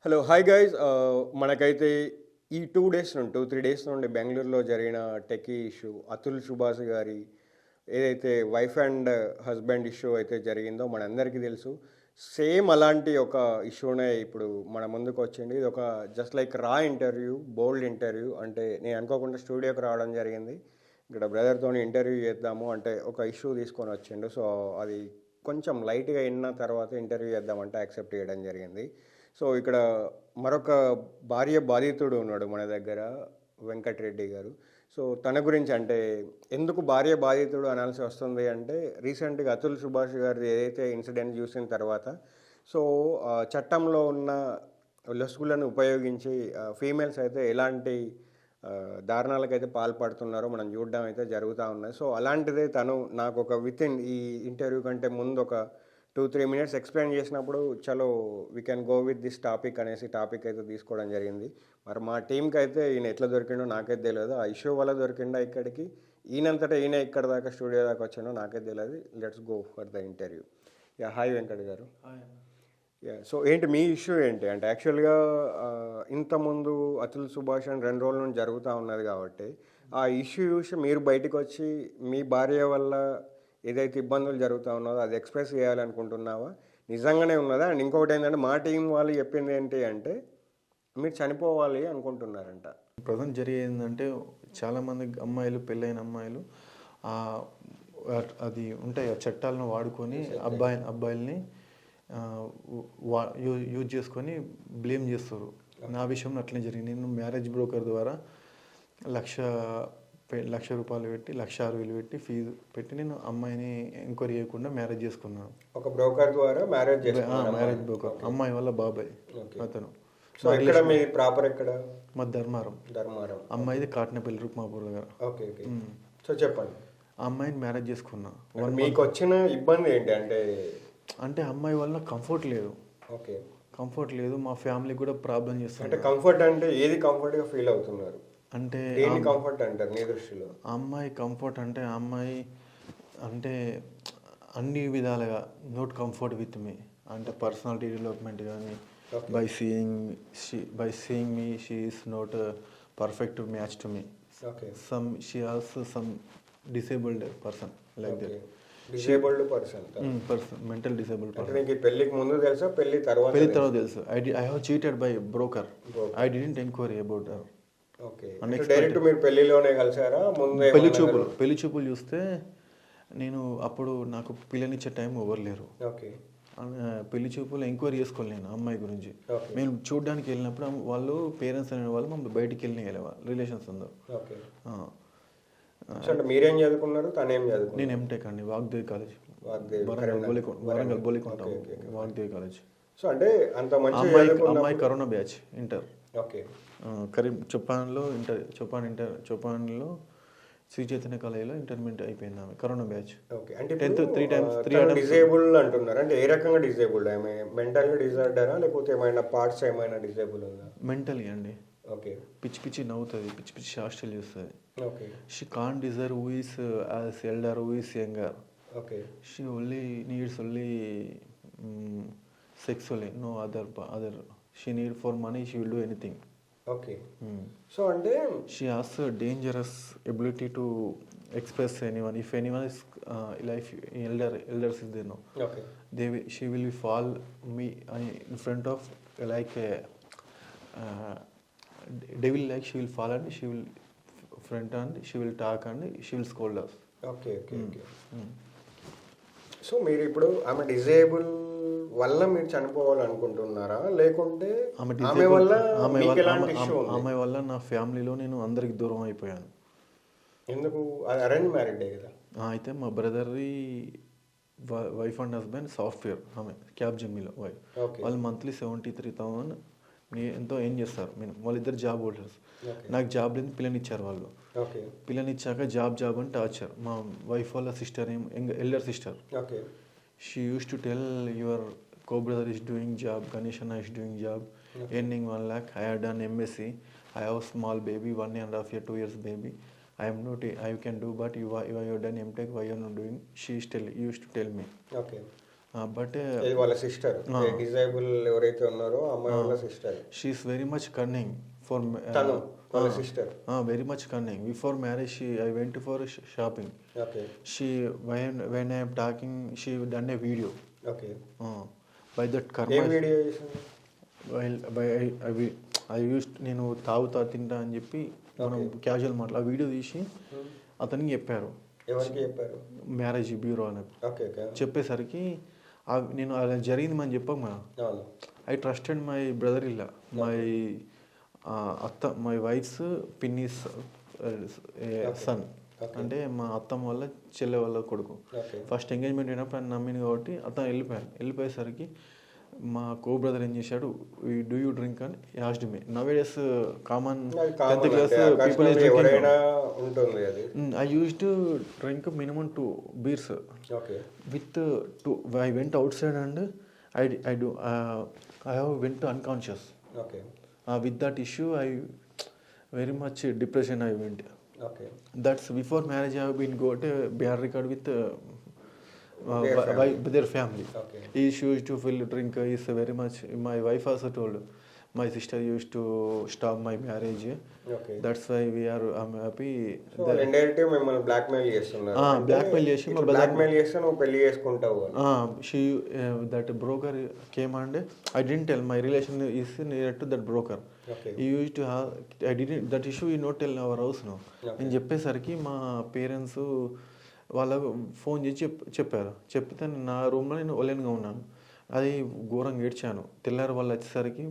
Hello hi guys మనకైతే ఈ 2 days నుండి 3 డేస్ నుండి బెంగళూరులో జరిగిన టెకీ ఇష్యూ అతుల్ సుభాష్ గారి ఏదైతే వైఫ్ అండ్ హస్బెండ్ ఇష్యూ అయితే జరిగిందో మనందరికీ తెలుసు. సేమ్ అలాంటి ఒక ఇష్యూనే ఇప్పుడు మన ముందుకు వచ్చింది. ఇది ఒక జస్ట్ లైక్ రా ఇంటర్వ్యూ, బోల్డ్ ఇంటర్వ్యూ. అంటే నేను అనుకోకుండా స్టూడియోకి రావడం జరిగింది. ఇక్కడ బ్రదర్తో ఇంటర్వ్యూ చేద్దాము అంటే ఒక ఇష్యూ తీసుకొని వచ్చిండు. సో అది కొంచెం లైట్గా విన్న తర్వాత ఇంటర్వ్యూ చేద్దామంటే యాక్సెప్ట్ చేయడం జరిగింది. సో ఇక్కడ మరొక భార్య బాధితుడు ఉన్నాడు మన దగ్గర, వెంకటరెడ్డి గారు. సో తన గురించి అంటే ఎందుకు భార్య బాధితుడు అనాల్సి వస్తుంది అంటే రీసెంట్గా అతుల్ సుభాష్ గారి ఏదైతే ఇన్సిడెంట్ చూసిన తర్వాత సో చట్టంలో ఉన్న లొసుగులను ఉపయోగించి ఫీమేల్స్ అయితే ఎలాంటి దారుణాలకైతే పాల్పడుతున్నారో మనం చూడడం అయితే జరుగుతూ ఉన్నాయి. సో అలాంటిదే తను నాకు ఒక విత్ ఇన్ ఈ ఇంటర్వ్యూ కంటే ముందు ఒక 2-3 minutes ఎక్స్ప్లెయిన్ చేసినప్పుడు చలో we can go with this topic అనేసి టాపిక్ అయితే తీసుకోవడం జరిగింది. మరి మా టీంకి అయితే ఈయన ఎట్లా దొరికిండో నాకైతే తెలియదు. ఆ ఇష్యూ వల్ల దొరికిండా ఇక్కడికి, ఈయనంతటా ఈయన ఇక్కడ దాకా స్టూడియో దాకా వచ్చానో నాకైతే తెలియదు. Let's go for the interview. Yeah hi Venkat garu. Yeah so ఏంటి మీ ఇష్యూ ఏంటి అంటే యాక్చువల్గా ఇంతకుముందు అతుల్ సుభాష్ అని 2 రోజుల నుండి జరుగుతూ ఉన్నది కాబట్టి ఆ ఇష్యూ చూసి మీరు బయటకు వచ్చి మీ భార్య వల్ల ఏదైతే ఇబ్బందులు జరుగుతూ ఉన్నదో అది ఎక్స్ప్రెస్ చేయాలనుకుంటున్నావా, నిజంగానే ఉన్నదా? అండ్ ఇంకొకటి ఏంటంటే మా టీం వాళ్ళు చెప్పింది ఏంటి అంటే మీరు చనిపోవాలి అనుకుంటున్నారంట. ప్రజెంట్ జరిగేది ఏంటంటే చాలామంది అమ్మాయిలు, పెళ్ళైన అమ్మాయిలు అది ఉంటాయి ఆ చట్టాలను వాడుకొని అబ్బాయిల్ని యూజ్ చేసుకొని బ్లేమ్ చేస్తారు. నా విషయంలో అట్లనే జరిగింది. నేను మ్యారేజ్ బ్రోకర్ ద్వారా లక్ష రూపాయలు పెట్టి 1,60,000 పెట్టి ఫీజు పెట్టి నేను అమ్మాయిని ఎంక్వైరీ చేయకుండా మ్యారేజ్ చేసుకున్నాను. ఒక బ్రోకర్ ద్వారా మ్యారేజ్ బ్రోకర్ అమ్మాయి వల్ల బాబాయ్ అతను. సో ఎక్కడ మీ ప్రాపర్ ఎక్కడ? మా ధర్మారం. అమ్మాయిది కాటనపల్లి రుక్మాపూర్ దగ్గర. Okay okay. సో చెప్పండి. ఆ అమ్మాయిని మ్యారేజ్ చేసుకున్నా. మీకు వచ్చిన ఇబ్బంది ఏంటి అంటే అమ్మాయి వల్ల కంఫర్ట్ లేదు. ఓకే, కంఫర్ట్ లేదు. మా ఫ్యామిలీ కూడా ప్రాబ్లం చేస్తుంది. అంటే కంఫర్ట్ అంటే ఏది కంఫర్ట్గా ఫీల్ అవుతున్నారు అంటే కంఫర్ట్ అంటారు మీ దృష్టిలో? అమ్మాయి కంఫర్ట్ అంటే అమ్మాయి అంటే అన్ని విధాలుగా నోట్ కంఫర్ట్ విత్ మీ అంటే పర్సనాలిటీ డెవలప్మెంట్ కానీ by seeing me she is not perfect match to me. She also some disabled person like that. Disabled person mental disabled person. మీకు పెళ్ళికి ముందు తెలుసా పెళ్లి తర్వాత తెలుసు. I have cheated by broker. I didn't enquiry about her. Okay, direct మీరు పెళ్లిలోనే కలిసారా? ముందు పెళ్లి చూపులు చూస్తే నేను అప్పుడు నాకు పిల్లనిచ్చే టైం ఎవరు లేరు. ఓకే, పెళ్లి చూపులు ఎంక్వైరీ చేసుకోలేను అమ్మాయి గురించి. మేము చూడడానికి వెళ్ళినప్పుడు వాళ్ళు పేరెంట్స్ అనే వాళ్ళు మమ్మల్ని బయటికి వెళ్ళేవాళ్ళు రిలేషన్స్ ఉందో. ఓకే, అంటే మీరేం చదువుకున్నారు, తనేం చదువుకున్నారు? నేను ఎంటెక్ అండి, Vagdevi college, Warangal Bolikonda Vagdevi college. So అంటే అంత మంచి అమ్మాయి కరోనా బ్యాచ్ ఇంటర్. ఓకే, చొప్పాన్లో శ్రీ చైతన్య కాలేజీలో ఇంటర్మీడియట్ అయిపోయింది ఆమె, కరోనా బ్యాచ్. ఓకే, అంటే 10th 3 డిజేబుల్డ్ అంటున్నారు. అంటే ఏ రకంగా డిజేబుల్డ్? ఆమె మెంటల్గా డిజార్డరా లేకపోతే ఏమైనా పార్ట్స్ ఏమైనా డిజేబుల్ ఉందా? మెంటలీ అండి. ఓకే, పిచ్చి నవ్వుతుంది, పిచ్చి శాస్త్రాలు చేస్తుంది. Okay, she can't desire who is as elder, who is younger. Okay, she only needs only sexually, no other. She need for money, she will do anything. Okay. So అంటే she has a dangerous ability to express anyone. If anyone is like elders is there, no. Okay. She will fall me in front of like a devil, like she will fall and she will front and she will talk and she will scold us. Okay. So మీరు ఇప్పుడు ఆమె disable వల్ల మీరు చనిపోవాలనుకుంటున్నారా లేకుంటే ఆమె వల్ల నా ఫ్యామిలీలో నేను అందరికి దూరం అయిపోయాను? ఎందుకు? అరేంజ్ మ్యారేడ్ కదా. అయితే మా బ్రదర్ది వైఫ్ అండ్ హస్బెండ్ సాఫ్ట్వేర్, ఆమె క్యాబ్ జమ్మీలో వైఫ్. వాళ్ళు మంత్లీ 73,000 ఎంతో ఏం చేస్తారు. వాళ్ళిద్దరు జాబ్ హోల్డర్స్. నాకు జాబ్ లేదు, పిల్లనిచ్చారు వాళ్ళు. పిల్లనిచ్చాక జాబ్ అని టార్చర్. మా వైఫ్ వాళ్ళ sister elder sister. She used to tell your co-brother is doing job, Ganesh Anna is doing job, earning 1 lakh. I have done MSc. I have a small baby, 1.5 year, 2 years baby. I can do, but you have done MTech, why you are not doing? She used to tell me. Okay. But ఇది వాళ్ళ sister, disable ఎవరైతే ఉన్నారో అమ్మాయి వాళ్ళ sister. She is very much cunning for తను వాళ్ళ sister. Very much cunning. Before marriage I went for shopping. Okay. She when I am talking she done a video. Okay. By that karma ఏం video చేసింది? I use నేను తాగుతా తింటా అని చెప్పి మనం క్యాజువల్ మాటలు ఆ వీడియో తీసి అతనికి చెప్పారు. ఎవరికి చెప్పారు? మ్యారేజ్ బ్యూరో అని ఓకే. చెప్పేసరికి నేను అలా జరిగింది మనం చెప్పాం కదా. ఐ ట్రస్టెడ్ మై బ్రదర్ ఇల్లా, మై మై వైఫ్స్ పిన్నిస్ సన్, అంటే మా అత్తమ్మ వాళ్ళ చెల్లె వాళ్ళ కొడుకు. ఫస్ట్ ఎంగేజ్మెంట్ అయినప్పుడు ఆయన నమ్మింది కాబట్టి అతను వెళ్ళిపోయేసరికి మా కో బ్రదర్ ఏం చేశాడు, డూ యూ డ్రింక్ అని asked me. Nowadays common 10th class people is drinking. I use to drink minimum 2 beers with 2. I went outside and I have went unconscious. With that issue I very much depression I went. That's before marriage I have been got a bad record with their family. He used to feel drink is very much. My wife also told my sister used to stop my marriage. That's why I'm happy. Indirect మిమ్మల్ని blackmail చేస్తున్నారు. Blackmail చేసి మా brother blackmail చేస్తే నువ్వు పెళ్లి చేసుకుంటావు. She that broker came and I didn't tell my relation is near to that broker. He used to have, I didn't, that issue you not tell our house no. నేను చెప్పేసరికి మా parents వాళ్ళకు phone చేసి చెప్పారు. చెప్తే నా రూమ్లో నేను ఒలేన్గా ఉన్నాను. అది ఘోరంగా ఏడ్చాను. తెల్లారి వాళ్ళు వచ్చేసరికి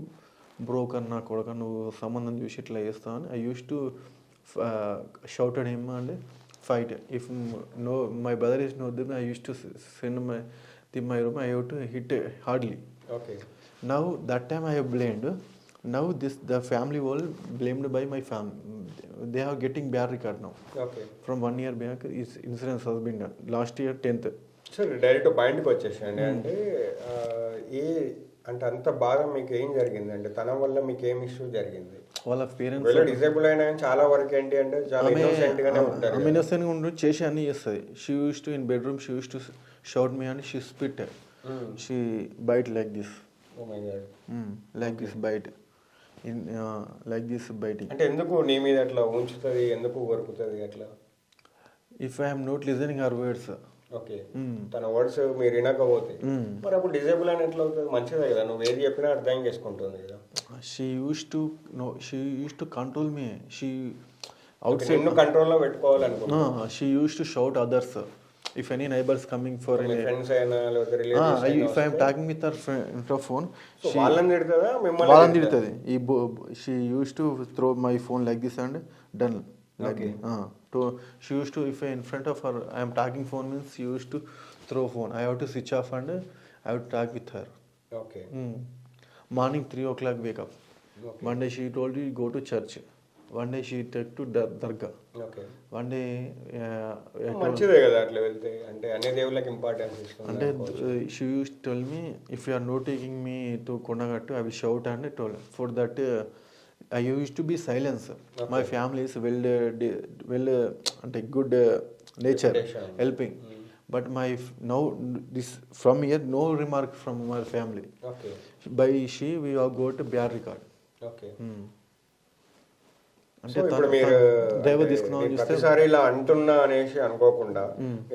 బ్రోకర్ నా కొడుక నువ్వు సంబంధం చూసి ఇట్లా చేస్తావు అని I use to shouted him and fight. If no my brother is no then I use to send my room I have to hit hardly. Now that time I have blamed. Now the family all blamed by my family. They are getting bad record now. From 1 year back is insurance has been done. Last year 10th. Sir direct పాయింట్కి వచ్చేసండి. అంటే అంటే అంత బాగా మీకు ఏం జరిగింది, అంటే తన వల్ల మీకు ఏం ఇష్యూ జరిగింది? వాళ్ళ పేరెంట్స్ డిజేబుల్ అయినా చాలా వరకు ఏంటి అంటే చాలా ఇన్నోసెంట్ గానే ఉంటారు. ఇన్నోసెంట్ గా ఉండి చేసి అన్ని చేస్తుంది. She use to in bedroom she use to shout me and she spit. She bite like this. Oh my God. Like this bite in like this biting. అంటే ఎందుకు నీ మీద అట్లా ఉంచుతుంది, ఎందుకు కొరుకుతుంది అట్లా? If I am not listening her words. Okay. తన వర్డ్స్ మీరు వినకపోతే మరి అప్పుడు డిజేబుల్ అని ఎట్లా అవుతుంది? మంచిదే కదా, నువ్వు ఏది చెప్పినా అర్థం చేసుకుంటుంది కదా. She use to control me. She outside కంట్రోల్లో పెట్టుకోవాలనుకుంటున్నా. She use to shout others. If any neighbors coming for any friends ayna lothe relatives if I am talking with her friend of phone, so వాళ్ళని తిడతదా మిమ్మల్ని? వాళ్ళని తిడతది. She used to throw my phone like this and done like she used to, if I in front of her I am talking phone means she used to throw phone. I have to switch off and I have to talk with her. Okay. Morning 3 o'clock wake up. One day she told me go to church. One day she took to Dargah. Okay. One day మంచిదే కదా అట్లా వెళ్తే, అంటే అన్ని దేవుళ్ళకి importance ఇస్తుంది. అంటే she used to tell me if you are not taking me to Kondagattu I will shout and told. For that I used to be silence. My family is well అంటే good nature helping. But my now this from here no remark from my family. Okay. By she we have got a bad record. Okay. అంటే driver తీసుకున్నాం ప్రతిసారి ఇలా అంటున్నా అనేసి అనుకోకుండా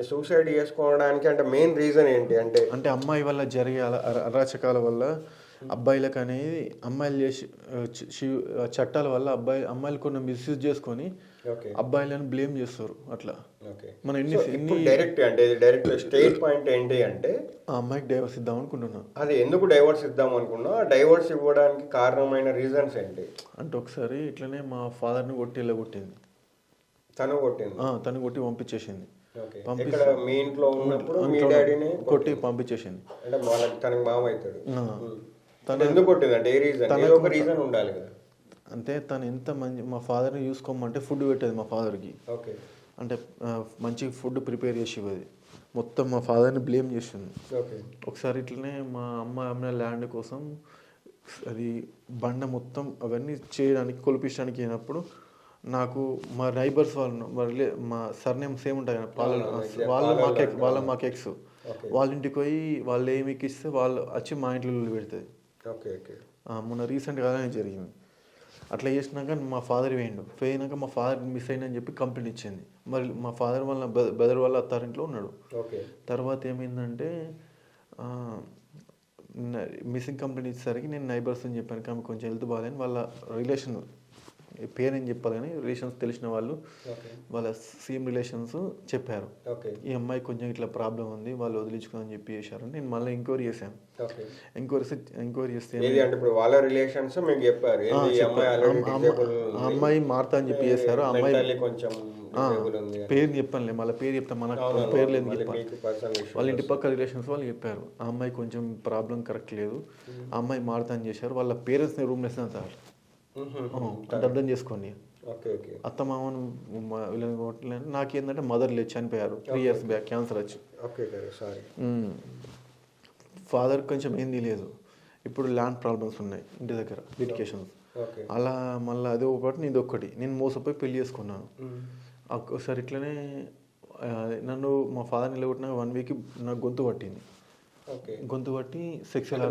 suicide చేసుకోవడానికి అంటే మెయిన్ రీజన్ ఏంటి? అంటే అమ్మాయి వల్ల జరిగే అరాచకాల వల్ల అబ్బాయిలకు అనేది అమ్మాయిలు చేసి చట్టాల వల్ల అమ్మాయిలు కొన్ని మిస్యూజ్ చేసుకొని అబ్బాయిలను బ్లేమ్ చేస్తారు. అట్లా మన డైరెక్ట్ స్టేట్ పాయింట్ ఏంటి అంటే ఆ అమ్మాయికి డైవర్స్ ఇద్దాం అనుకుంటున్నా. అది ఎందుకు డైవర్స్ ఇద్దాం అనుకున్నా? డైవర్స్ ఇవ్వడానికి కారణమైన రీజన్స్ ఏంటి? అంటే ఒకసారి ఇట్లనే మా ఫాదర్ని కొట్టింది. తను కొట్టి పంపించేసింది. మీ ఇంట్లో ఉన్నప్పుడు మీ డాడీని కొట్టి పంపించేసింది. అంటే తనకి మామ అవుతాడు. ఎందుకు కొట్టింది అంటే ఏ రీజన్? ఒక రీజన్ ఉండాలి కదా. అంటే తను ఎంత మంచి మా ఫాదర్ని చూసుకోమంటే ఫుడ్ పెట్టేది మా ఫాదర్కి. అంటే మంచి ఫుడ్ ప్రిపేర్ చేసి ఇవ్వదు. మొత్తం మా ఫాదర్ని బ్లేమ్ చేసింది. ఒకసారి ఇట్లనే మా అమ్మ ల్యాండ్ కోసం అది బండ మొత్తం అవన్నీ చేయడానికి కొలిపించడానికి అయినప్పుడు నాకు మా నైబర్స్ వాళ్ళు మా సర్నేమ్ సేమ్ ఉంటాయి కదా, వాళ్ళ మాకు ఎక్స్ ఓకే వాళ్ళ ఇంటికి పోయి వాళ్ళు ఏమి ఎక్కిస్తే వాళ్ళు వచ్చి మా ఇంట్లో లొల్లి పెడుతుంది. ఓకే ఓకే మొన్న రీసెంట్గానే జరిగింది. అట్లా చేసినాక మా ఫాదర్ పోయినాక మా ఫాదర్ మిస్ అయిందని చెప్పి కంప్లైంట్ ఇచ్చింది. మరి మా ఫాదర్ వాళ్ళ బ్రదర్ వాళ్ళ అత్తారింట్లో ఉన్నాడు. ఓకే తర్వాత ఏమైందంటే మిస్సింగ్ కంప్లైంట్ ఇచ్చేసరికి నేను నైబర్స్ అని చెప్పాను కానీ కొంచెం హెల్త్ బాగాలేని వాళ్ళ రిలేషన్ పేరు ఏం చెప్పాలి కానీ రిలేషన్స్ తెలిసిన వాళ్ళు వాళ్ళ సేమ్ రిలేషన్స్ చెప్పారు. ఈ అమ్మాయి కొంచెం ఇట్లా ప్రాబ్లం ఉంది వాళ్ళు వదిలించుకోని చెప్పి చేశారు. నేను మళ్ళీ ఎంక్వైరీ చేశాను. ఎంక్వైరీ చేస్తే వాళ్ళ రిలేషన్స్ మీకు చెప్పారు ఆ అమ్మాయి మారుతా అని చెప్పి చేశారు. ఆ అమ్మాయి కొంచెం పేరు చెప్పానులే, మళ్ళీ పేరు చెప్తాను, మనకు పేరు లేదు చెప్పాను. వాళ్ళ ఇంటి పక్క రిలేషన్స్ వాళ్ళు చెప్పారు ఆ అమ్మాయి కొంచెం ప్రాబ్లం కరెక్ట్ లేదు, ఆ అమ్మాయి మారుతా అని చేశారు. వాళ్ళ పేరెంట్స్ని రూమ్ వేసిన సార్ అంటే అర్థం చేసుకోండి. అత్త మామను వీళ్ళని కొట్టలేదు. నాకేంటంటే మదర్ లేదు, చనిపోయారు 3 years బ్యాక్ క్యాన్సర్ వచ్చి. ఫాదర్ కొంచెం ఏంది లేదు, ఇప్పుడు ల్యాండ్ ప్రాబ్లమ్స్ ఉన్నాయి ఇంటి దగ్గర లిటికేషన్స్. అలా మళ్ళీ అది ఒకటి నీది ఒక్కటి నేను మోసపోయి పెళ్లి చేసుకున్నాను. ఒకసారి ఇట్లనే నన్ను మా ఫాదర్ నిలబెట్టిన 1 week నాకు గొంతు పట్టింది. గొంతు పట్టి సెక్సువల్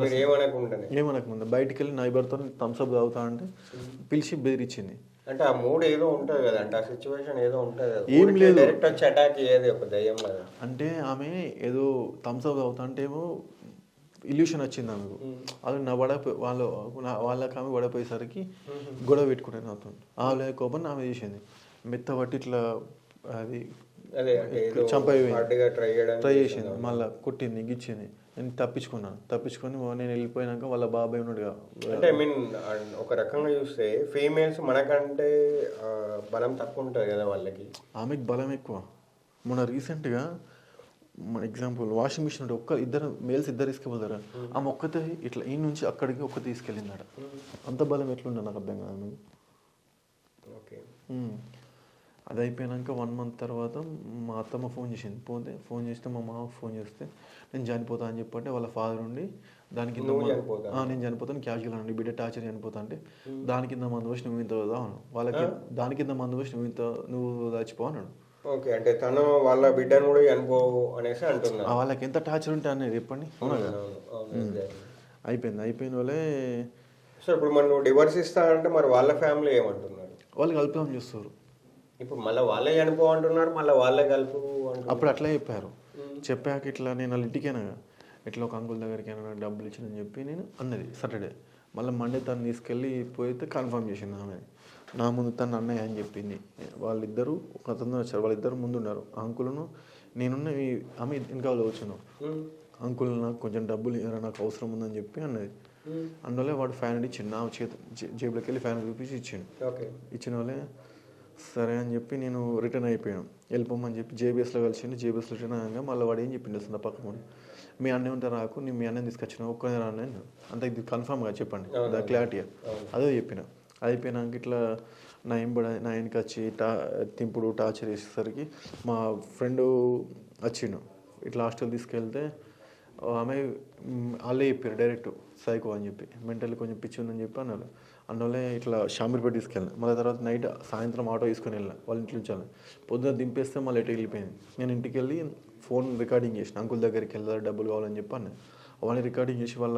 ఏమనకముందు బయటికి వెళ్ళి నైబర్తో థమ్స్అప్ తాగుతా అంటే పిలిచి బెదిరించింది. అంటే ఆ మూడ్ ఏదో ఉంటుంది కదా, అంటే ఆ సిచ్యువేషన్ ఏదో ఉంటుంది కదా, ఏం లేదు డైరెక్ట్ వచ్చి అటాక్ అయ్యేది ఒక దయ్యం కదా. అంటే ఆమె ఏదో థమ్స్అప్ తాగుతా అంటే ఏమో ఇల్యూషన్ వచ్చింది ఆమెకు. అది నా వాళ్ళకి ఆమె పడపోయేసరికి గొడవ పెట్టుకున్నాను నాతో. ఆమె కోపం ఆమె చేసింది మెత్తబట్టి ఇట్లా అది ట్రై చేసింది, మళ్ళీ కొట్టింది గిచ్చింది. నేను తప్పించుకొని నేను వెళ్ళిపోయినాక వాళ్ళ బాబాయ్ ఉన్నాడుగా. అంటే ఐ మీన్ ఒక రకంగా చూస్తే ఫీమేల్స్ మనకంటే బలం తక్కువ ఉంటుంది కదా వాళ్ళకి, ఆమెకు బలం ఎక్కువ. మొన్న రీసెంట్గా మన ఎగ్జాంపుల్ వాషింగ్ మిషన్ ఉంటే ఇద్దరు మేల్స్ తీసుకుపోతారు, ఆమె ఒక్కతే ఇట్లా ఈ నుంచి అక్కడికి తీసుకెళ్ళిందట. అంత బలం ఎట్లుండే నాకు అర్థం కాదు. ఓకే అది అయిపోయాక 1 month తర్వాత మా అత్తమ్మ ఫోన్ చేసింది. ఫోన్ చేస్తే మా మామకు ఫోన్ చేస్తే నేను చనిపోతా అని చెప్పంటే వాళ్ళ ఫాదర్ ఉండి దాని కింద నేను చనిపోతాను క్యాజువల్ అండి బిడ్డ టార్చర్ చనిపోతా అంటే దాని కింద మందు వచ్చి నువ్వు ఇంత అవును వాళ్ళకి దాని కింద మందు వచ్చి నువ్వు చచ్చిపో అన్నాడు. ఓకే అంటే తను వాళ్ళ బిడ్డను కూడా చనిపో అనేసి అంటున్నా. వాళ్ళకి ఎంత టార్చర్ ఉంటే అనేది చెప్పండి. అవునా కదా. అయిపోయిన వాళ్ళే. సో ఇప్పుడు మరి నువ్వు డివర్స్ ఇస్తా అంటే మరి వాళ్ళ ఫ్యామిలీ ఏమంటున్నారు? వాళ్ళు కలుపుదాం చూస్తారు. ఇప్పుడు మళ్ళీ వాళ్ళే చనిపో అంటున్నారు, మళ్ళీ వాళ్ళే కలుపు. అప్పుడు అట్లా చెప్పాక ఇట్లా నేను వాళ్ళ ఇంటికైనా ఇట్లా ఒక అంకుల్ దగ్గరికి అయినా డబ్బులు ఇచ్చిందని చెప్పి నేను అన్నది సాటర్డే. మళ్ళీ మండే తను తీసుకెళ్ళి పోయితే కన్ఫర్మ్ చేసింది ఆమె నా ముందు తను అన్నయ్య అని చెప్పింది. వాళ్ళిద్దరూ ఒక అతను వచ్చారు, వాళ్ళిద్దరు ముందు ఉన్నారు. అంకుల్ను నేనున్న ఆమె ఇంకా వచ్చాను. అంకుల్ నాకు కొంచెం డబ్బులు నాకు అవసరం ఉందని చెప్పి అన్నది. అందువల్ల వాడు ఫ్యాన్ ఇచ్చిండు, నా జేబులోకి వెళ్ళి ఫ్యాన్ చూపించి ఇచ్చిండు. ఇచ్చిన వాళ్ళే సరే అని చెప్పి నేను రిటర్న్ అయిపోయాను. వెళ్ళిపోమని చెప్పి జేబీఎస్లో కలిసిండు. జేబీఎస్లో రిటర్న్ అయ్యాక మళ్ళీ వాడు ఏం చెప్పిండు అసలు పక్కన మీ అన్నయ్య ఉంటే రాకు, నేను మీ అన్నయ్య తీసుకొచ్చిన ఒక్కనే రాను అంత ఇది కన్ఫర్మ్గా చెప్పండి క్లారిటీగా అదే చెప్పిన. అయిపోయినాక ఇట్లా నా వెనక వచ్చి తింపుడు టార్చర్ చేసేసరికి మా ఫ్రెండ్ వచ్చిండు. ఇట్లా హాస్టల్ తీసుకెళ్తే ఆమె వాళ్ళే చెప్పారు డైరెక్ట్ సైకో అని చెప్పి, మెంటల్లీ కొంచెం పిచ్చి ఉందని చెప్పి అన్నారు. అందువల్లే ఇట్లా షామీర్పేట తీసుకెళ్ళాను. మళ్ళీ తర్వాత సాయంత్రం ఆటో తీసుకొని వెళ్ళాను వాళ్ళ ఇంటి నుంచి. పొద్దున దింపేస్తే మళ్ళీ ఎటు వెళ్ళిపోయింది. నేను ఇంటికి వెళ్ళి ఫోన్ రికార్డింగ్ చేసిన, అంకుల్ దగ్గరికి వెళ్తారు డబ్బులు కావాలని చెప్పి అన్న. వాళ్ళని రికార్డింగ్ చేసి వాళ్ళ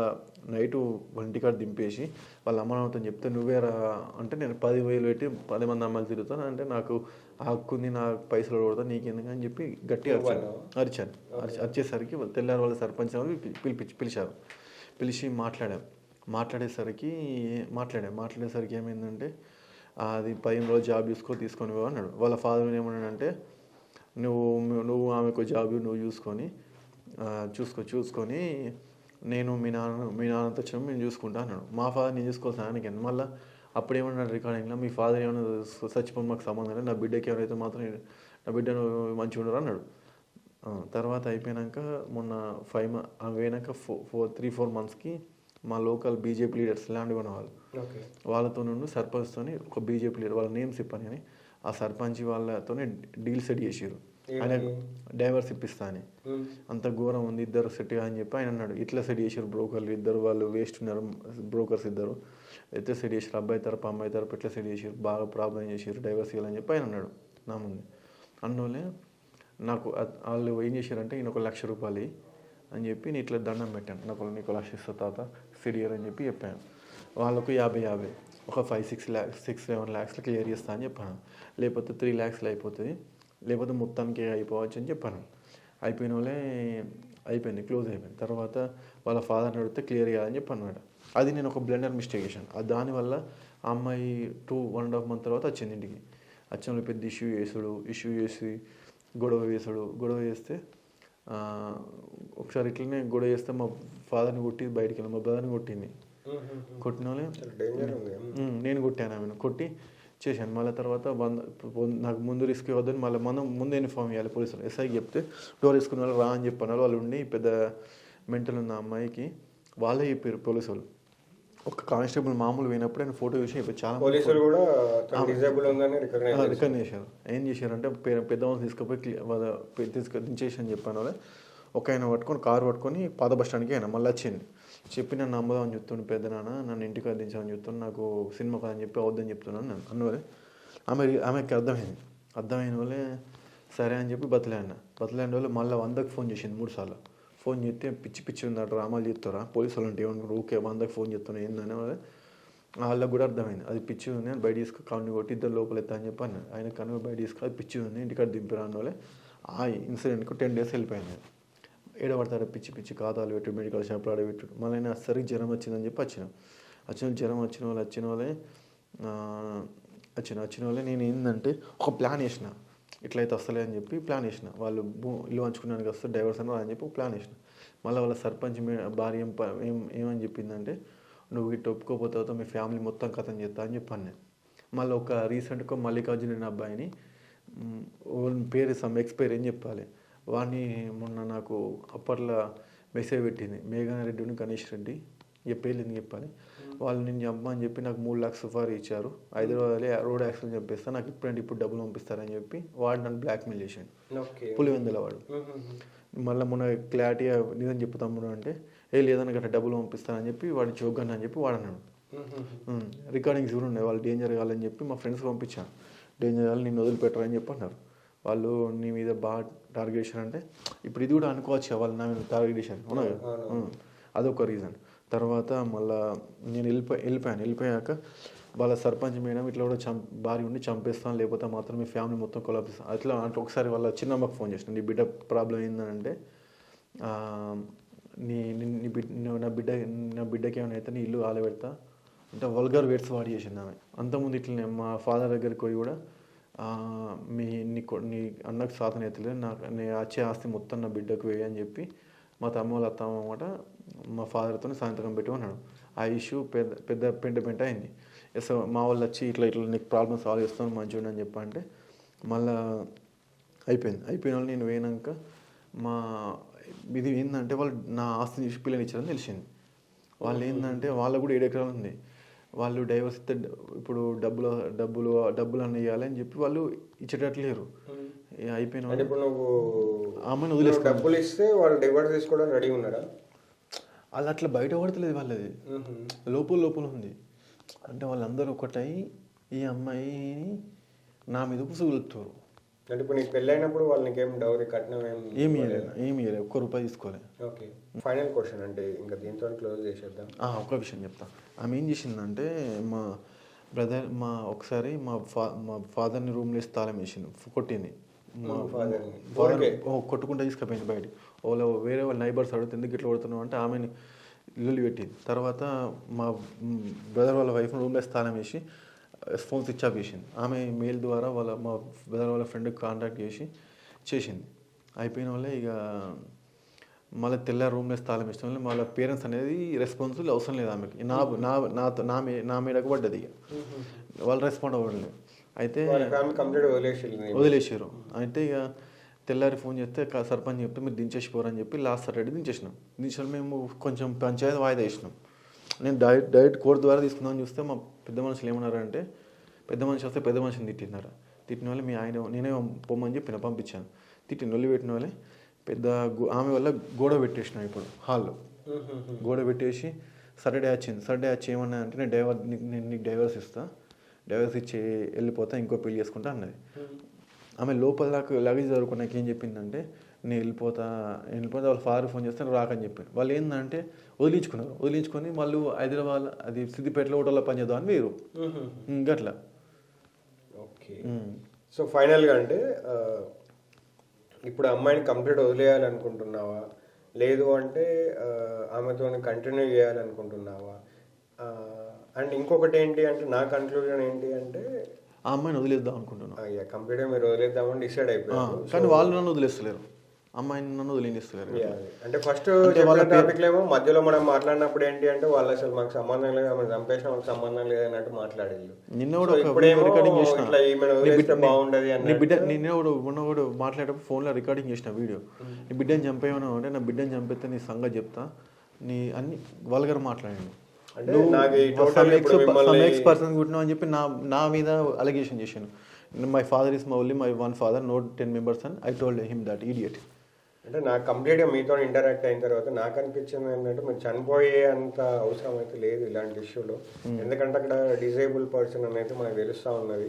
నైటు వాళ్ళ ఇంటికాడ దింపేసి వాళ్ళ అమ్మ నాన్నతో చెప్తే నువ్వేరా అంటే నేను 10,000 పెట్టి 10 మంది అమ్మాయిలు తిరుగుతాను అంటే నాకు ఆ హక్కుంది, నాకు పైసలు కొడతాను నీకెందుకు అని చెప్పి గట్టిగా అరిచాను. వచ్చేసరికి తెల్లారి వాళ్ళ సర్పంచ్ పిలిచారు. పిలిచి మాట్లాడేసరికి ఏమైందంటే అది 15 రోజులు జాబ్ తీసుకొని పో అన్నాడు. వాళ్ళ ఫాదర్ ఏమన్నాడంటే నువ్వు ఆమెకు జాబ్ నువ్వు చూసుకొని నేను మీ నాన్నతో వచ్చి నేను చూసుకుంటా అన్నాడు. మా ఫాదర్ నేను చూసుకోవాల్సిన ఆయనకి మళ్ళీ అప్పుడు ఏమన్నాడు రికార్డింగ్లో మీ ఫాదర్ ఏమైనా చచ్చిపోయి మాకు సంబంధం లేదు, నా బిడ్డకి ఎవరైతే మాత్రం నా బిడ్డను మంచిగా ఉండరు అన్నాడు. తర్వాత అయిపోయాక మొన్న 5 పోయినాక 3-4 monthsకి మా లోకల్ బీజేపీ లీడర్స్ ల్యాండ్ కొనేవాళ్ళు వాళ్ళతో నుండి సర్పంచ్తో ఒక బీజేపీ లీడర్ వాళ్ళ నేమ్స్ ఇప్పని కానీ ఆ సర్పంచ్ వాళ్ళతోనే డీల్ సెట్ చేసారు. ఆయన డైవర్స్ ఇప్పిస్తా అని. అంత ఘోరం ఉంది ఇద్దరు సెట్ అని చెప్పి ఆయన అన్నాడు. ఇట్లా సెట్ చేసారు బ్రోకర్లు ఇద్దరు, వాళ్ళు వేస్ట్ ఉన్నారు బ్రోకర్స్ ఇద్దరు. అయితే సెట్ చేసారు అబ్బాయి తరపు అమ్మాయి తరపు ఎట్లా సెట్ చేసారు, బాగా ప్రాబ్లం చేసారు డైవర్స్ ఇవ్వాలని చెప్పి ఆయన అన్నాడు నా ముందు. అందువల్లే నాకు వాళ్ళు ఏం చేశారంటే ఈయన 1,00,000 రూపాయలు అని చెప్పి నేను ఇట్లా దండం పెట్టాను, నీకు లక్ష ఇస్తా తాత సిడియర్ అని చెప్పి చెప్పాను. వాళ్ళకు 50 ఒక 5-6 lakhs క్లియర్ చేస్తా అని చెప్పాను. లేకపోతే 3 lakhsలో అయిపోతుంది, లేకపోతే మొత్తానికి అయిపోవచ్చు అని చెప్పాను. అయిపోయిన వాళ్ళే అయిపోయింది, క్లోజ్ అయిపోయింది. తర్వాత వాళ్ళ ఫాదర్ని అడిగితే క్లియర్ చేయాలని చెప్పి అన్నాడు. అది నేను ఒక బ్లెండర్ మిస్టేక్ చేశాను. దానివల్ల ఆ అమ్మాయి 1.5 months తర్వాత వచ్చింది ఇంటికి. వచ్చిన పెద్ద ఇష్యూ చేసి గొడవ చేస్తే ఒకసారి ఇట్లనే గొడవ చేస్తే మా ఫాదర్ని కొట్టి బయటికి వెళ్ళి మా బ్రదర్ని కొట్టింది. కొట్టిన వాళ్ళే నేను కొట్టాను ఆమెను, కొట్టి చేశాను. మళ్ళీ తర్వాత నాకు ముందు రిస్క్ ఇవ్వద్దని మళ్ళీ ముందే ఇన్ఫార్మ్ చేయాలి పోలీసులు. ఎస్ఐకి చెప్తే డోర్ వేసుకున్న వాళ్ళు రా అని చెప్పాను. వాళ్ళు ఉండి పెద్ద మెంటల్ ఉన్న అమ్మాయికి వాళ్ళే చెప్పారు పోలీసు వాళ్ళు. ఒక కానిస్టేబుల్ మామూలు పోయినప్పుడు ఆయన ఫోటో చూసి చాలా పోలీసులు కూడా రికగ్నైజ్ చేశారు. ఏం చేశారంటే పెద్దవాళ్ళు తీసుకుపోయి దించేసి అని చెప్పాను. వాళ్ళే ఒక ఆయన కారు పట్టుకొని పాత బస్ స్టాండ్కి అయినా మళ్ళీ వచ్చింది. చెప్పి నన్ను నమ్మదామని చెప్తుండే పెద్ద నాన్న, నన్ను ఇంటికి దించామని చెప్తున్నాను, నాకు సినిమా కాదని చెప్పి అవద్దని చెప్తున్నాను నేను అన్నవాళ్ళే. ఆమెకి అర్థమైన వాళ్ళే సరే అని చెప్పి బతలాడిన వాళ్ళు మళ్ళీ 100కి ఫోన్ చేసింది 3 సార్లు. ఫోన్ చేస్తే పిచ్చి ఉందట, డ్రామాలు చేస్తారా పోలీసు వాళ్ళు అంటే ఏమనుకుంటారు, ఓకే 100కి ఫోన్ చేస్తున్నా ఏందని వాళ్ళకి కూడా అర్థమైంది. అది పిచ్చి ఉంది అని బయట తీసుకు కన్ను కొట్టి ఇద్దరు లోపల ఎత్తా అని చెప్పి అన్నాడు. ఆయన కన్ను బయట తీసుకు అది పిచ్చి ఉంది ఇంటికాడ దింపారు అన్న వాళ్ళే. ఆ ఇన్సిడెంట్కు 10 days వెళ్ళిపోయింది. ఏడబడతారు పిచ్చి ఖాతాలు పెట్టు, మెడికల్ షాప్లో ఆడబెట్టు. మళ్ళీ అయినా సరిగ్గా జ్వరం వచ్చిందని చెప్పి జ్వరం వచ్చిన వాళ్ళే నేను ఏంటంటే ఒక ప్లాన్ వేసిన, ఇట్లయితే వస్తలే అని చెప్పి ప్లాన్ వేసిన. వాళ్ళు ఇల్లు పంచుకున్నానికి వస్తే డైవర్స్ అన్నారు అని చెప్పి ప్లాన్ వేసిన. మళ్ళీ వాళ్ళ సర్పంచ్ భార్య ఏమని చెప్పిందంటే, నువ్వు ఇట్లా ఒప్పుకోపోతావుతో మీ ఫ్యామిలీ మొత్తం కథం చేస్తా అని చెప్పాను నేను. మళ్ళీ ఒక రీసెంట్గా మల్లికార్జున అనే అబ్బాయిని పేరు ఎక్స్పైర్ అని చెప్పాలి, వాడిని మొన్న నాకు అప్పట్లో మెసేజ్ పెట్టింది మేఘనా రెడ్డిని గణేష్ రెడ్డి, ఇక పేర్లు ఎందుకు చెప్పాలి. వాళ్ళు నేను చంపని చెప్పి నాకు 3 lakhs సుఫారీ ఇచ్చారు, హైదరాబాద్లో రోడ్ యాక్సిడెంట్ చంపేస్తా, నాకు ఇప్పుడు డబ్బులు పంపిస్తారని చెప్పి వాడు నన్ను బ్లాక్మెయిల్ చేశాడు. పులివెందుల వాడు. మళ్ళీ మొన్న క్లారిటీ నిజం చెప్తాము అంటే లేదన్నా గట్రా డబ్బులు పంపిస్తానని చెప్పి వాడు జోగన్ అని చెప్పి వాడన్నాడు. రికార్డింగ్స్ కూడా ఉన్నాయి. వాళ్ళు డేంజర్ కావాలని చెప్పి మా ఫ్రెండ్స్ పంపించాను, డేంజర్ కావాలి నిన్ను వదిలిపెట్టరని చెప్పి అన్నారు. వాళ్ళు నీ మీద బాగా టార్గెట్ చేశారంటే ఇప్పుడు ఇది కూడా అనుకోవచ్చు, వాళ్ళు నా మీద టార్గెట్ చేశారు అవునా, అదొక రీజన్. తర్వాత మళ్ళీ నేను వెళ్ళిపోయాక వాళ్ళ సర్పంచ్ మేడం ఇట్లా కూడా భార్య ఉండి చంపేస్తాను, లేకపోతే మాత్రం మీ ఫ్యామిలీ మొత్తం కొలాపిస్తాను అట్లా అంటే. ఒకసారి వాళ్ళ చిన్నమ్మకి ఫోన్ చేసిన, నీ బిడ్డ ప్రాబ్లం ఏంటంటే నా బిడ్డకి ఏమైనా అయితే నీ ఇల్లు ఆలబెడతా అంటే వల్గర్ వేర్డ్స్ వాడి చేసింది ఆమె. అంతకుముందు ఇట్లనే మా ఫాదర్ దగ్గరికి పోయి కూడా నీ అన్నకు సాధన ఎత్తలేదు, నీ వచ్చే ఆస్తి మొత్తం నా బిడ్డకు వేయి అని చెప్పి మా వాళ్ళ అత్తమ్మ అన్నమాట మా ఫాదర్తో సాయంత్రం పెట్టి ఉన్నాడు. ఆ ఇష్యూ పెద్ద అయింది. ఎస్ మా వాళ్ళు వచ్చి ఇట్లా నీకు ప్రాబ్లమ్ సాల్వ్ చేస్తాను మంచిగా అని చెప్పంటే మళ్ళీ అయిపోయిన వాళ్ళు నేను పోయినాక ఇది ఏంటంటే వాళ్ళు నా ఆస్తిని చూసి పిల్లలు ఇచ్చారని తెలిసింది. వాళ్ళు ఏంటంటే వాళ్ళకు కూడా 7 ఎకరాలు ఉంది. వాళ్ళు డైవర్స్ ఇస్తే ఇప్పుడు డబ్బులు అన్న ఇవ్వాలి అని చెప్పి వాళ్ళు ఇచ్చేటట్లు లేరు. అయిపోయిన ఆమెను వదిలేస్తారు. డబ్బులు ఇస్తే వాళ్ళు డైవర్స్ తీసుకోవడానికి రెడీ ఉన్నారా? వాళ్ళు అట్లా బయట పడతలేదు, వాళ్ళది లోపల ఉంది. అంటే వాళ్ళందరూ ఒకటై ఈ అమ్మాయిని నా మీద కుసుగులుతారు. అంటే ఇప్పుడు నీకు పెళ్ళైనప్పుడు వాళ్ళు నీకేం డౌరీ కట్నం ఏమి ఇవ్వలేదు, ₹1 తీసుకోలేదు. ఓకే, ఫైనల్ క్వశ్చన్ అంటే ఇంకా దీంతో క్లోజ్ చేసేద్దాం. ఒక విషయం చెప్తా. ఆమె ఏం చేసిందంటే ఒకసారి మా ఫాదర్ని రూమ్లో వేసి తాళం వేసింది, కొట్టింది. కొట్టుకుంటూ తీసుకుపోయింది బయట. వేరే వాళ్ళ నైబర్స్ అడిగితే ఎందుకు ఇట్లా కొడుతున్నావు అంటే ఆమెని ఇల్లు పెట్టింది. తర్వాత మా బ్రదర్ వాళ్ళ వైఫ్ని రూమ్లో తాళం వేసి ఫోన్ స్విచ్ ఆఫ్ చేసింది. ఆమె మెయిల్ ద్వారా మా బ్రదర్ వాళ్ళ ఫ్రెండ్కి కాంటాక్ట్ చేసింది. అయిపోయిన వాళ్ళే ఇక మళ్ళీ తెల్ల రూమ్లో తాళం వేసిన వల్ల వాళ్ళ పేరెంట్స్ అనేది రెస్పాన్సిబుల్ అవసరం లేదు ఆమెకి. నా మీదకు పడ్డది, ఇక వాళ్ళు రెస్పాండ్ అవ్వలేదు. అయితే వదిలేసారు. అయితే ఇక తెల్లారి ఫోన్ చేస్తే సర్పంచ్ చెప్తే మీరు దించేసిపోరని చెప్పి లాస్ట్ సాటర్డే దించేసినాం. మేము కొంచెం పంచాయతీ వాయిదా వేసినాం. నేను డైరెక్ట్ కోర్టు ద్వారా తీసుకుందామని చూస్తే మా పెద్ద మనుషులు ఏమన్నారంటే, పెద్ద మనిషి వస్తే పెద్ద మనిషిని తిట్టిన వాళ్ళు మీ ఆయన నేనే పొమ్మని చెప్పి పంపించాను. నొల్లి పెట్టిన వాళ్ళే ఆమె వల్ల గోడ పెట్టేసిన. ఇప్పుడు హాల్లో గోడ పెట్టేసి సాటర్డే వచ్చి ఏమన్నా అంటే నేను నీకు డైవర్స్ ఇచ్చి వెళ్ళిపోతా, ఇంకో పెళ్లి చేసుకుంటా అన్నది. ఆమె లోపల దాకా లగేజ్ చదువుకున్నాక ఏం చెప్పిందంటే, నేను వెళ్ళిపోతే వాళ్ళ ఫాదర్ ఫోన్ చేస్తే రాకని చెప్పాను. వాళ్ళు ఏంటంటే వదిలించుకొని మళ్ళీ హైదరాబాద్ అది సిద్దిపేటలో హోటల్లో పనిచేద్దాం అని మీరు గట్లా. ఓకే. సో ఫైనల్గా అంటే ఇప్పుడు అమ్మాయిని కంప్లీట్ వదిలేయాలనుకుంటున్నావా, లేదు అంటే ఆమెతో కంటిన్యూ చేయాలనుకుంటున్నావా? అండ్ ఇంకొకటి ఏంటి అంటే నా కన్క్లూజన్ ఏంటి అంటే ఆ అమ్మాయిని వదిలేద్దాం అనుకుంటున్నాను. కంప్లీట్గా మీరు వదిలేద్దామని డిసైడ్ అయిపోయారు. కానీ వాళ్ళు నన్ను వదిలేస్తలేరు, అమ్మాయిని నన్ను వదిలేనిస్తలేరు. అంటే ఫస్ట్ చెప్పిన టాపిక్లో ఏమో మధ్యలో మనం మాట్లాడినప్పుడు ఏంటి అంటే వాళ్ళు అసలు మాకు సంబంధం లేదు, ఆమె చంపేసిన మాకు సంబంధం లేదు అన్నట్టు మాట్లాడేది. నిన్న కూడా రికార్డింగ్ చేసిన బాగుండదు నిన్న కూడా మాట్లాడేటప్పుడు ఫోన్లో రికార్డింగ్ చేసిన వీడియో. నీ బిడ్డని చంపేమన్నా అంటే నా బిడ్డని చంపేస్తే నీ సంగతి చెప్తా, నీ అన్ని వల్గర్ మాట్లాడింది. పర్సన్ కుట్టినావు అని చెప్పి నా మీద అలిగేషన్ చేశాను. My father is only my one father, note 10 members అని I told him that idiot. అంటే నాకు కంప్లీట్గా మీతో ఇంటరాక్ట్ అయిన తర్వాత నాకు అనిపించింది ఏంటంటే మీరు చనిపోయే అంత అవసరం అయితే లేదు ఇలాంటి ఇష్యూలో. ఎందుకంటే అక్కడ డిజేబుల్ పర్సన్ అనేది మనకు తెలుస్తూ ఉన్నది.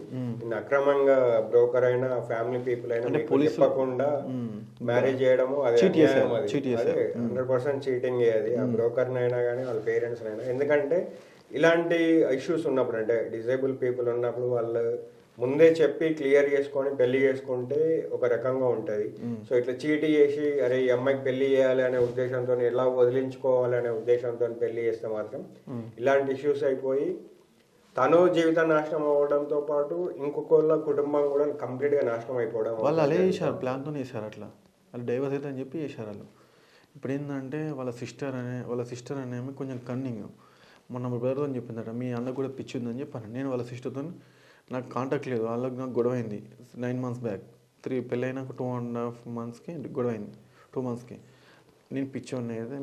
అక్రమంగా బ్రోకర్ అయినా ఫ్యామిలీ పీపుల్ అయినా చెప్పకుండా మ్యారేజ్ చేయడము అది 100% చీటింగ్ అది. ఆ బ్రోకర్ని అయినా కానీ వాళ్ళ పేరెంట్స్ అయినా. ఎందుకంటే ఇలాంటి ఇష్యూస్ ఉన్నప్పుడు అంటే డిజేబుల్ పీపుల్ ఉన్నప్పుడు వాళ్ళు ముందే చెప్పి క్లియర్ చేసుకొని పెళ్లి చేసుకుంటే ఒక రకంగా ఉంటుంది. సో ఇట్లా చీటీ చేసి అరే ఈ అమ్మాయికి పెళ్లి చేయాలి అనే ఉద్దేశంతో, ఎలా వదిలించుకోవాలి అనే ఉద్దేశంతో పెళ్లి చేస్తే మాత్రం ఇలాంటి ఇష్యూస్ అయిపోయి తను జీవితం నాశనం అవ్వడంతో పాటు ఇంకొకళ్ళ కుటుంబం కూడా కంప్లీట్గా నాశనం అయిపోవడం. వాళ్ళు అలా చేశారు, ప్లాన్తో చేశారు. అట్లా వాళ్ళు డైవర్స్ అయితే అని చెప్పి చేశారు వాళ్ళు. ఇప్పుడు ఏంటంటే వాళ్ళ సిస్టర్ అనేమి కొంచెం కన్నింగ్. మొన్న బ్రదర్తో చెప్పిందట మీ అన్న కూడా పిచ్చి ఉందని చెప్పాను. నేను వాళ్ళ సిస్టర్తో నాకు కాంటాక్ట్ లేదు, వాళ్ళకి నాకు గొడవ అయింది 9 months బ్యాక్. పెళ్ళైనాక 2.5 monthsకి గొడవ అయింది. 2 monthsకి నేను పిచ్చోని అయితే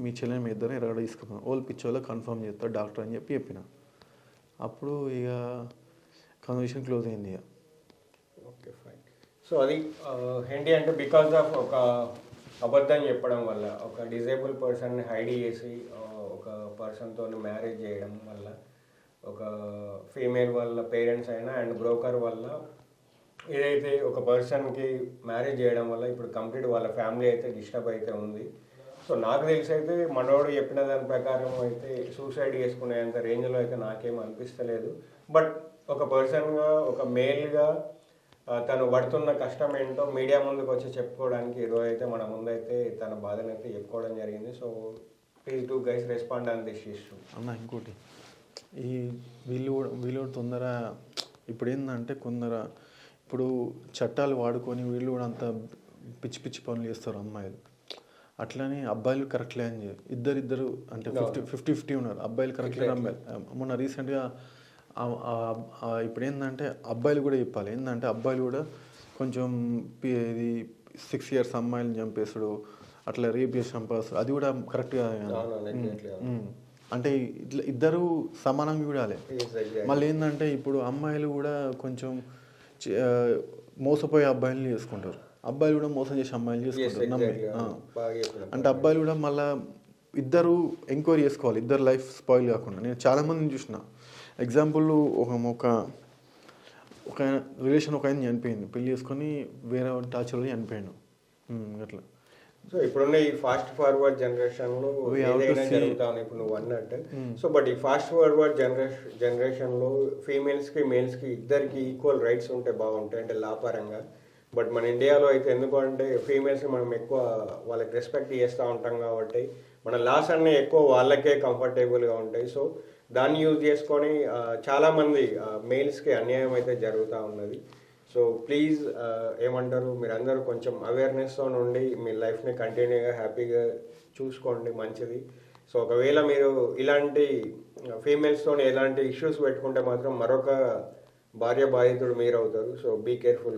మీ చెల్లెని మీ ఇద్దరు ఎరగడ తీసుకున్నాను. వాళ్ళు పిచ్చోళ్ళ కన్ఫర్మ్ చేస్తారు డాక్టర్ అని చెప్పిన. అప్పుడు ఇక కన్వర్సేషన్ క్లోజ్ అయింది. ఇక ఓకే ఫైన్. సో అది ఏంటి అంటే బికాస్ ఆఫ్ ఒక అబద్ధం చెప్పడం వల్ల, ఒక డిజేబుల్ పర్సన్ని హైడ్ చేసి ఒక పర్సన్తో మ్యారేజ్ చేయడం వల్ల, ఒక ఫీమేల్ వాళ్ళ పేరెంట్స్ అయినా అండ్ బ్రోకర్ వల్ల ఏదైతే ఒక పర్సన్కి మ్యారేజ్ చేయడం వల్ల ఇప్పుడు కంప్లీట్ వాళ్ళ ఫ్యామిలీ అయితే డిస్టర్బ్ అయితే ఉంది. సో నాకు తెలిసి అయితే మనోడు చెప్పిన దాని ప్రకారం అయితే సూసైడ్ చేసుకునేంత రేంజ్లో అయితే నాకేం అనిపిస్తలేదు. బట్ ఒక పర్సన్గా, ఒక మేల్గా తను పడుతున్న కష్టం ఏంటో మీడియా ముందుకు వచ్చి చెప్పుకోవడానికి ఈరోజు అయితే మన ముందైతే తన బాధను అయితే చెప్పుకోవడం జరిగింది. So please do guys respond on this issue. అన్న ఇంకోటి, ఈ వీళ్ళు తొందర ఇప్పుడు ఏంటంటే ఇప్పుడు చట్టాలు వాడుకొని వీళ్ళు కూడా అంత పిచ్చి పిచ్చి పనులు చేస్తారు అమ్మాయిలు. అట్లని అబ్బాయిలు కరెక్ట్ లేని ఇద్దరు అంటే 50-50 ఉన్నారు. అబ్బాయిలు కరెక్ట్ లేని అమ్మాయిలు. మొన్న రీసెంట్గా ఇప్పుడు ఏంటంటే అబ్బాయిలు కూడా చెప్పాలి. ఏంటంటే అబ్బాయిలు కూడా కొంచెం ఇది 6 years అమ్మాయిలను చంపేస్తాడు, అట్లా రేప్ చేసి చంపేస్తాడు, అది కూడా కరెక్ట్గా అంటే ఇట్లా ఇద్దరు సమానంగా చూడాలి. మళ్ళీ ఏంటంటే ఇప్పుడు అమ్మాయిలు కూడా కొంచెం మోసపోయే అబ్బాయిలు చేసుకుంటారు, అబ్బాయిలు కూడా మోసం చేసే అమ్మాయిలు చేసుకుంటారు నమ్మి. అంటే అబ్బాయిలు కూడా మళ్ళీ ఇద్దరు ఎంక్వైరీ చేసుకోవాలి, ఇద్దరు లైఫ్ స్పాయిల్ కాకుండా. నేను చాలామందిని చూసిన ఎగ్జాంపుల్, ఒక రిలేషన్ ఒక ఆయన చనిపోయింది, పెళ్లి చేసుకొని వేరే టార్చర్లో చనిపోయాడు అట్లా. సో ఇప్పుడున్న ఈ ఫాస్ట్ ఫార్వర్డ్ జనరేషన్లో ఏదైనా జరుగుతా ఉంది ఇప్పుడు నువ్వు అన్నట్టు. సో బట్ ఈ ఫాస్ట్ ఫార్వర్డ్ జనరేషన్లో ఫీమేల్స్కి మేల్స్కి ఇద్దరికి ఈక్వల్ రైట్స్ ఉంటే బాగుంటాయి అంటే లాపరంగా. బట్ మన ఇండియాలో అయితే ఎందుకు అంటే ఫీమేల్స్కి మనం ఎక్కువ వాళ్ళకి రెస్పెక్ట్ చేస్తూ ఉంటాం కాబట్టి మన లాస్ అన్నీ ఎక్కువ వాళ్ళకే కంఫర్టబుల్గా ఉంటాయి. సో దాన్ని యూజ్ చేసుకొని చాలామంది మేల్స్కి అన్యాయం అయితే జరుగుతూ ఉన్నది. సో ప్లీజ్ ఏమంటారు, మీరు అందరూ కొంచెం అవేర్నెస్తో నుండి మీ లైఫ్ని కంటిన్యూగా హ్యాపీగా చూసుకోండి, మంచిది. సో ఒకవేళ మీరు ఇలాంటి ఫీమేల్స్తో ఎలాంటి ఇష్యూస్ పెట్టుకుంటే మాత్రం మరొక భార్య బాధితుడు మీరు అవుతారు. So be careful.